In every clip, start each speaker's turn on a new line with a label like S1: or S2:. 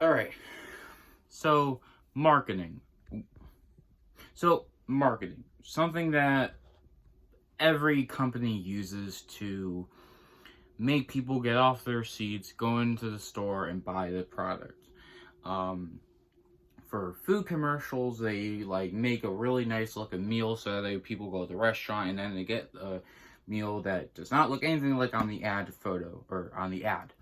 S1: Alright, so marketing. Marketing. Something that every company uses to make people get off their seats, go into the store, and buy the product. For food commercials, they like make a really nice looking meal so that people go to the restaurant and then they get a meal that does not look anything like on the ad photo or on the ad.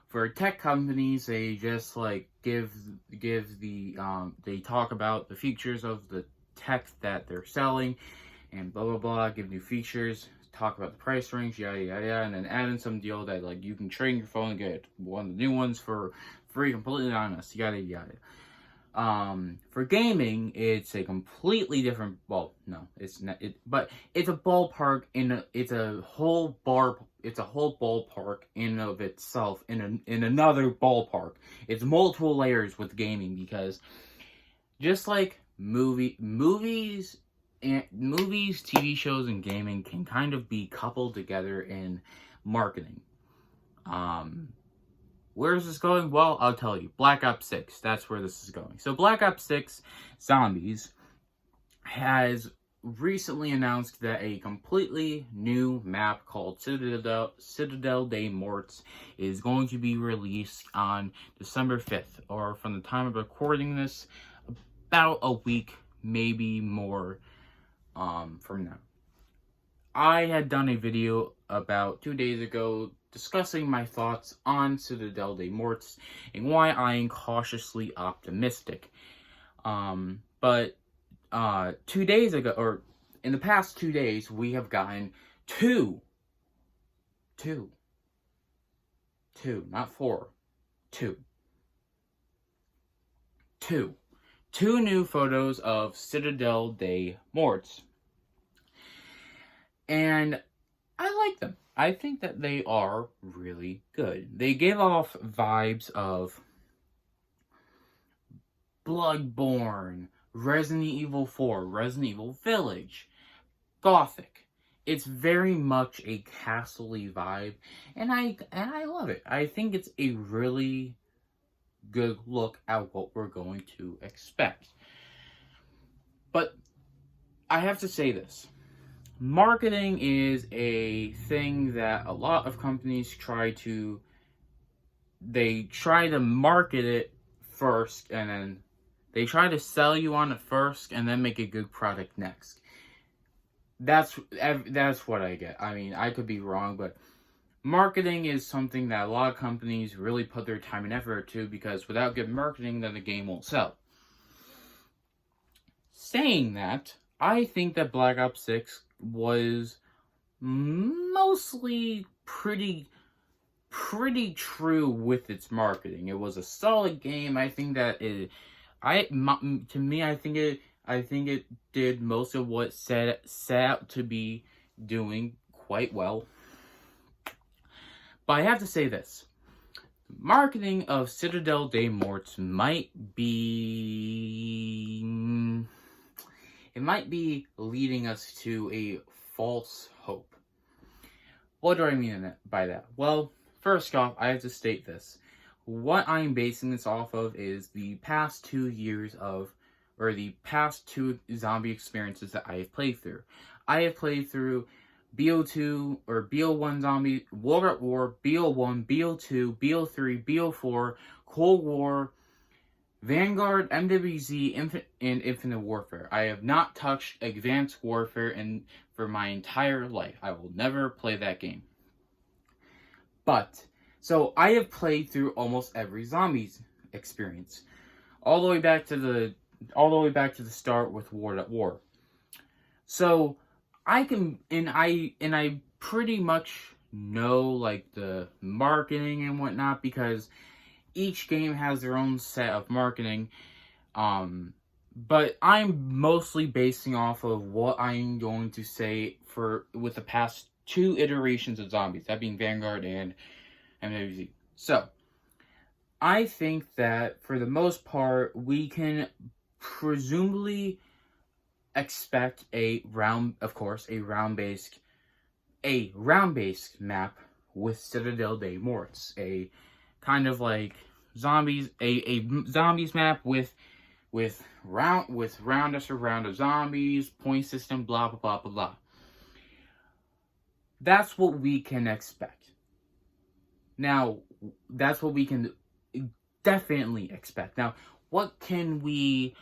S1: For tech companies, they just like give the they talk about the features of the tech that they're selling and blah blah blah, give new features, talk about the price range, yada yada yada, and then add in some deal that like you can trade in your phone and get one of the new ones for free, completely anonymous, yada yada. For gaming, it's a completely different. Well, no, it's not. But it's a ballpark it's a whole ballpark in of itself in another ballpark. It's multiple layers with gaming because just like movies, TV shows, and gaming can kind of be coupled together in marketing. Where is this going? Well, I'll tell you. Black Ops 6. That's where this is going. So Black Ops 6 Zombies has recently announced that a completely new map called Citadel des Morts is going to be released on December 5th, or from the time of recording this, about a week, maybe more from now. I had done a video about 2 days ago discussing my thoughts on Citadel des Morts and why I am cautiously optimistic. But 2 days ago, or in the past 2 days, we have gotten two, not four, two new photos of Citadel des Morts. And I like them. I think that they are really good. They give off vibes of Bloodborne, Resident Evil 4, Resident Evil Village, Gothic. It's very much a castle-y vibe, and I love it. I think it's a really good look at what we're going to expect. But I have to say this. Marketing is a thing that a lot of companies try to market it first, and then they try to sell you on it first and then make a good product next. That's what I get. I mean, I could be wrong, but marketing is something that a lot of companies really put their time and effort to, because without good marketing, then the game won't sell. Saying that, I think that Black Ops 6 was mostly pretty true with its marketing. It was a solid game. I think that I think it did most of what set out to be doing quite well. But I have to say this. Marketing of Citadel des Morts might be leading us to a false hope. What do I mean by that? Well, first off, I have to state this. What I'm basing this off of is the past 2 years the past 2 zombie experiences that I have played through. I have played through BO2 or BO1 Zombie, World at War, BO1, BO2, BO3, BO4, Cold War, Vanguard, MWZ, and Infinite Warfare. I have not touched Advanced Warfare for my entire life. I will never play that game. But, so I have played through almost every zombies experience. All the way back to the start with World at War. So, I pretty much know, like, the marketing and whatnot, because each game has their own set of marketing, but I'm mostly basing off of what I'm going to say with the past 2 iterations of zombies, that being Vanguard and MWZ. So, I think that for the most part, we can presumably expect a round-based map with Citadel des Morts, a kind of like zombies, a zombies map with round after round of zombies, point system, blah blah blah blah blah. That's what we can expect. Now, that's what we can definitely expect. Now, what can we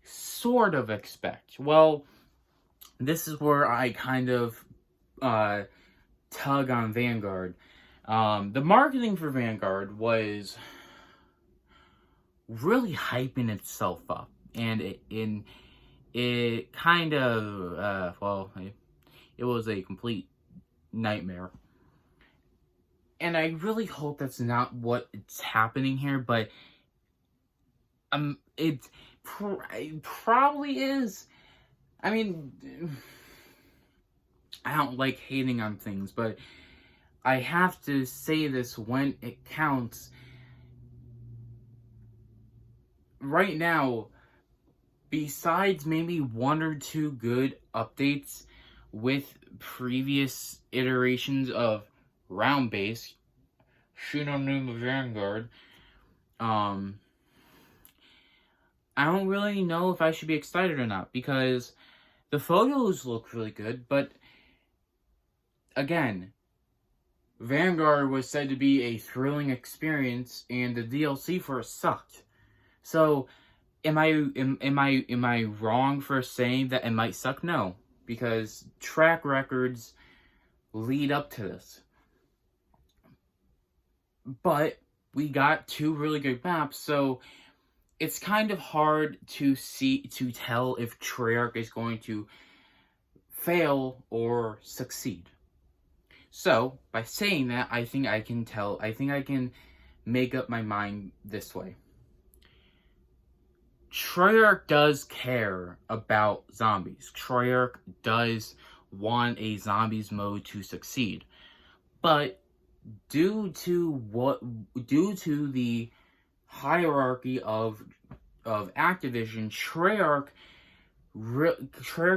S1: sort of expect? Well, this is where I kind of tug on Vanguard. The marketing for Vanguard was really hyping itself up, and it kind of it was a complete nightmare. And I really hope that's not what it's happening here, but it probably is. I mean, I don't like hating on things, but I have to say this when it counts. Right now, besides maybe one or two good updates with previous iterations of round-based, Shinonooma Vanguard, I don't really know if I should be excited or not, because the photos look really good, but again, Vanguard was said to be a thrilling experience, and the DLC for it sucked. So, am I wrong for saying that it might suck? No, because track records lead up to this. But we got two really good maps, so it's kind of hard to tell if Treyarch is going to fail or succeed. So, by saying that, I think I can make up my mind this way. Treyarch does care about zombies. Treyarch does want a zombies mode to succeed. But due to the hierarchy of Activision, Treyarch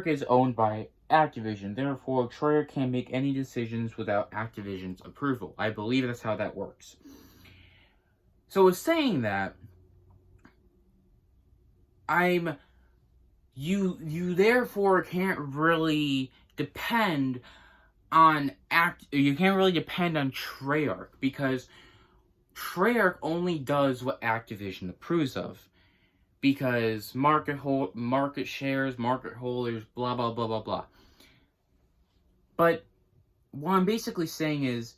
S1: is owned by Activision. Therefore, Treyarch can't make any decisions without Activision's approval. I believe that's how that works. So, with saying that, you therefore can't really depend on Treyarch, because Treyarch only does what Activision approves of, because market shares, market holders, blah blah blah blah blah. But what I'm basically saying is,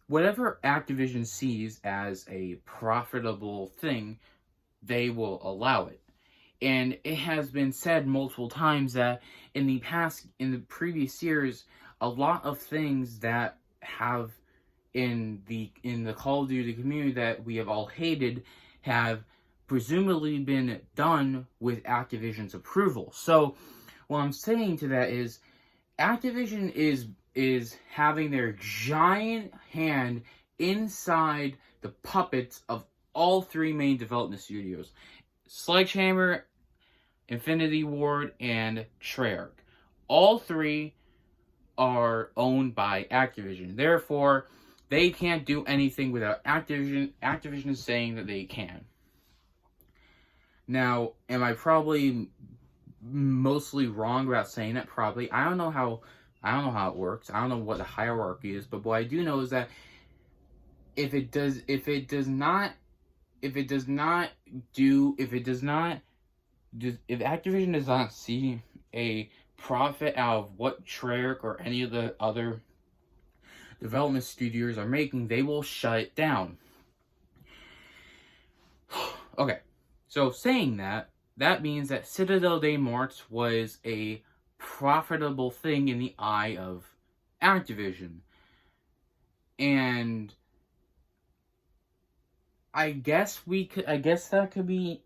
S1: whatever Activision sees as a profitable thing, they will allow it. And it has been said multiple times that in the previous years, a lot of things that have in the Call of Duty community that we have all hated have presumably been done with Activision's approval. So what I'm saying to that is, Activision is having their giant hand inside the puppets of all three main development studios: Sledgehammer, Infinity Ward, and Treyarch. All three are owned by Activision. Therefore, they can't do anything without Activision. Activision is saying that they can. Now, am I probably mostly wrong about saying that? Probably. I don't know how it works. I don't know what the hierarchy is, but what I do know is that if Activision does not see a profit out of what Treyarch or any of the other development studios are making, they will shut it down. Okay, so saying that means that Citadel des Morts was a profitable thing in the eye of Activision. And I guess that could be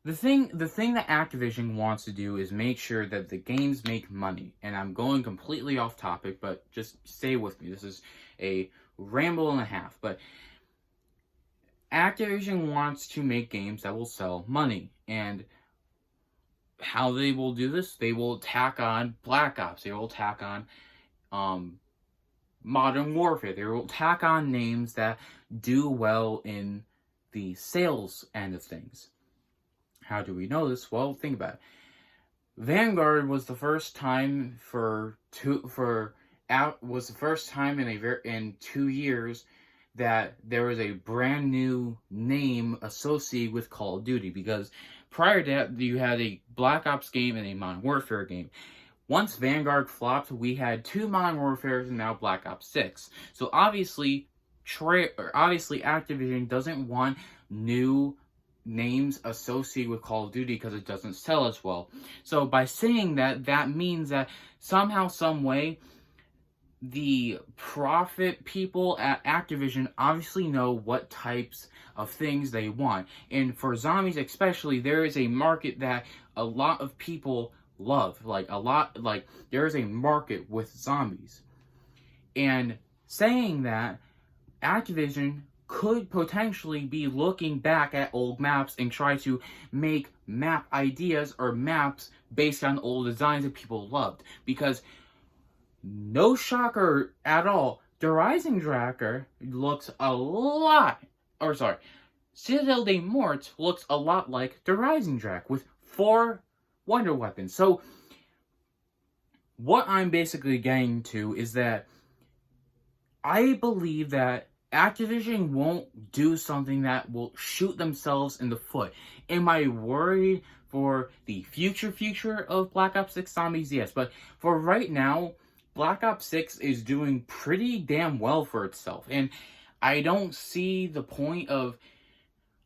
S1: the thing that Activision wants to do is make sure that the games make money. And I'm going completely off topic, but just stay with me. This is a ramble and a half, but Activision wants to make games that will sell money. And how they will do this, they will tack on Black Ops, they will tack on Modern Warfare. They will tack on names that do well in the sales end of things. How do we know this? Well, think about it. Vanguard was the first time in 2 years that there was a brand new name associated with Call of Duty, because prior to that you had a Black Ops game and a Modern Warfare game. Once Vanguard flopped, we had 2 Modern Warfares and now Black Ops 6. So obviously Activision doesn't want new names associated with Call of Duty because it doesn't sell as well. So by saying that, that means that somehow, some way, the profit people at Activision obviously know what types of things they want. And for zombies especially, there is a market that a lot of people love. There is a market with zombies. And saying that, Activision could potentially be looking back at old maps and try to make map ideas or maps based on old designs that people loved. Because, no shocker at all, the Rising Dracker looks a lot, Citadel des Morts looks a lot like the Rising Drac with 4 wonder weapons. So, what I'm basically getting to is that I believe that Activision won't do something that will shoot themselves in the foot. Am I worried for the future of Black Ops 6 Zombies? Yes, but for right now, Black Ops 6 is doing pretty damn well for itself. And I don't see the point of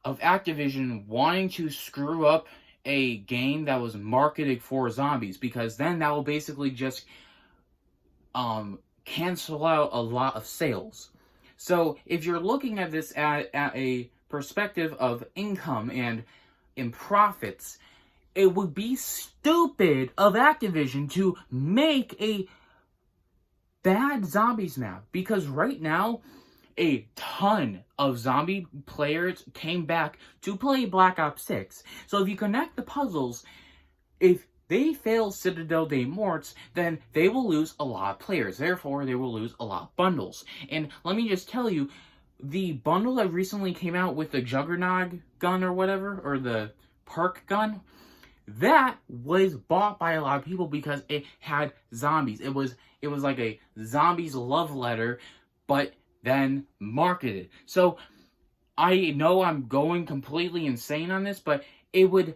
S1: Activision wanting to screw up a game that was marketed for zombies, because then that will basically just cancel out a lot of sales. So if you're looking at this at a perspective of income and in profits, it would be stupid of Activision to make a bad zombies map, because right now a ton of zombie players came back to play Black Ops 6. So if you connect the puzzles, if they fail Citadel des Morts, then they will lose a lot of players. Therefore, they will lose a lot of bundles. And let me just tell you, the bundle that recently came out with the Juggernaut gun or whatever, or the perk gun, that was bought by a lot of people because it had zombies. It was like a zombies love letter, but then marketed. So I know I'm going completely insane on this, but it would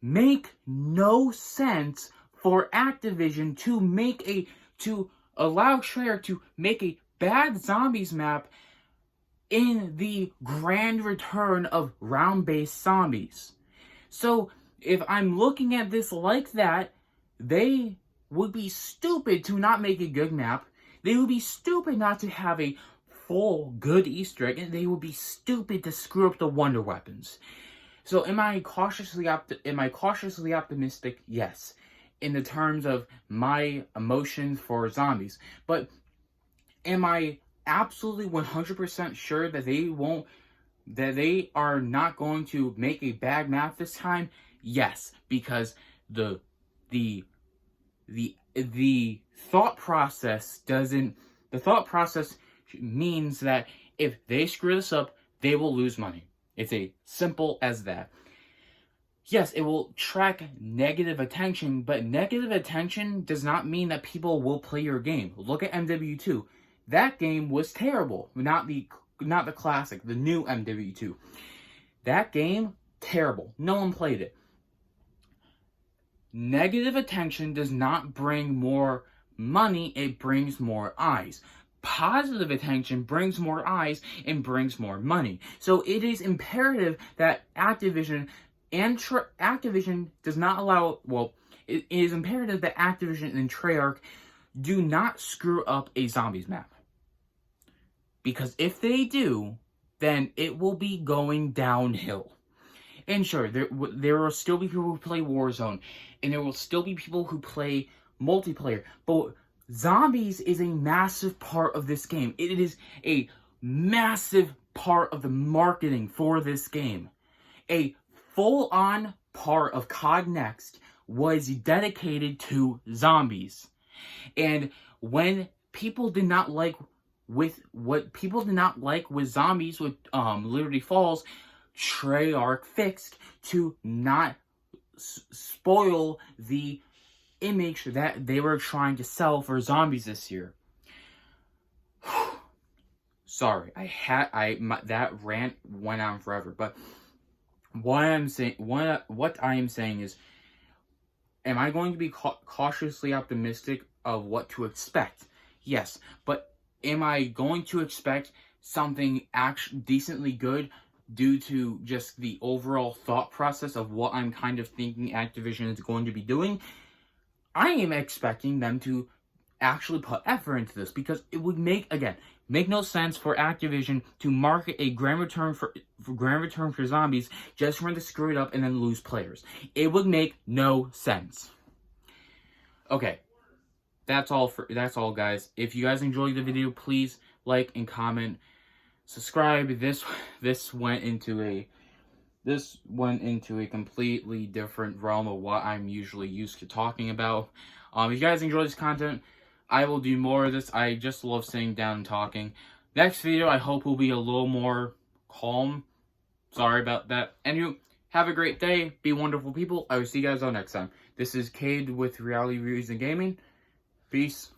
S1: make no sense for Activision to allow Treyarch to make a bad zombies map in the grand return of round-based zombies. So if I'm looking at this like that, they would be stupid to not make a good map. They would be stupid not to have a full good Easter egg, and they would be stupid to screw up the wonder weapons. So am I cautiously optimistic? Yes, in the terms of my emotions for zombies. But am I absolutely 100% sure that they are not going to make a bad map this time? Yes, because the thought process means that if they screw this up, they will lose money. It's as simple as that. Yes, it will attract negative attention, but negative attention does not mean that people will play your game. Look at MW2. That game was terrible. Not the classic, the new MW2. That game, terrible. No one played it. Negative attention does not bring more money, it brings more eyes. Positive attention brings more eyes and brings more money. So it is imperative that Activision does not allow, it is imperative that Activision and Treyarch do not screw up a zombies map. Because if they do, then it will be going downhill. And sure, there will still be people who play Warzone, and there will still be people who play multiplayer, but zombies is a massive part of this game. It is a massive part of the marketing for this game. A full-on part of COD Next was dedicated to zombies. And when people did not like with zombies with Liberty Falls. Treyarch fixed to not spoil the image that they were trying to sell for zombies this year. Sorry, that rant went on forever, but what I am saying is, am I going to be cautiously optimistic of what to expect? Yes, but am I going to expect something actually decently good due to just the overall thought process of what I'm kind of thinking Activision is going to be doing? I am expecting them to actually put effort into this, because it would make no sense for Activision to market a grand return for zombies just for them to screw it up and then lose players. It would make no sense. Okay, that's all guys. If you guys enjoyed the video, please like and comment, subscribe. This went into a completely different realm of what I'm usually used to talking about. If you guys enjoy this content, I will do more of this. I just love sitting down and talking. Next video, I hope, will be a little more calm. Sorry about that. Anyway, have a great day. Be wonderful people. I will see you guys all next time. This is Cade with Reality Reviews and Gaming. Peace.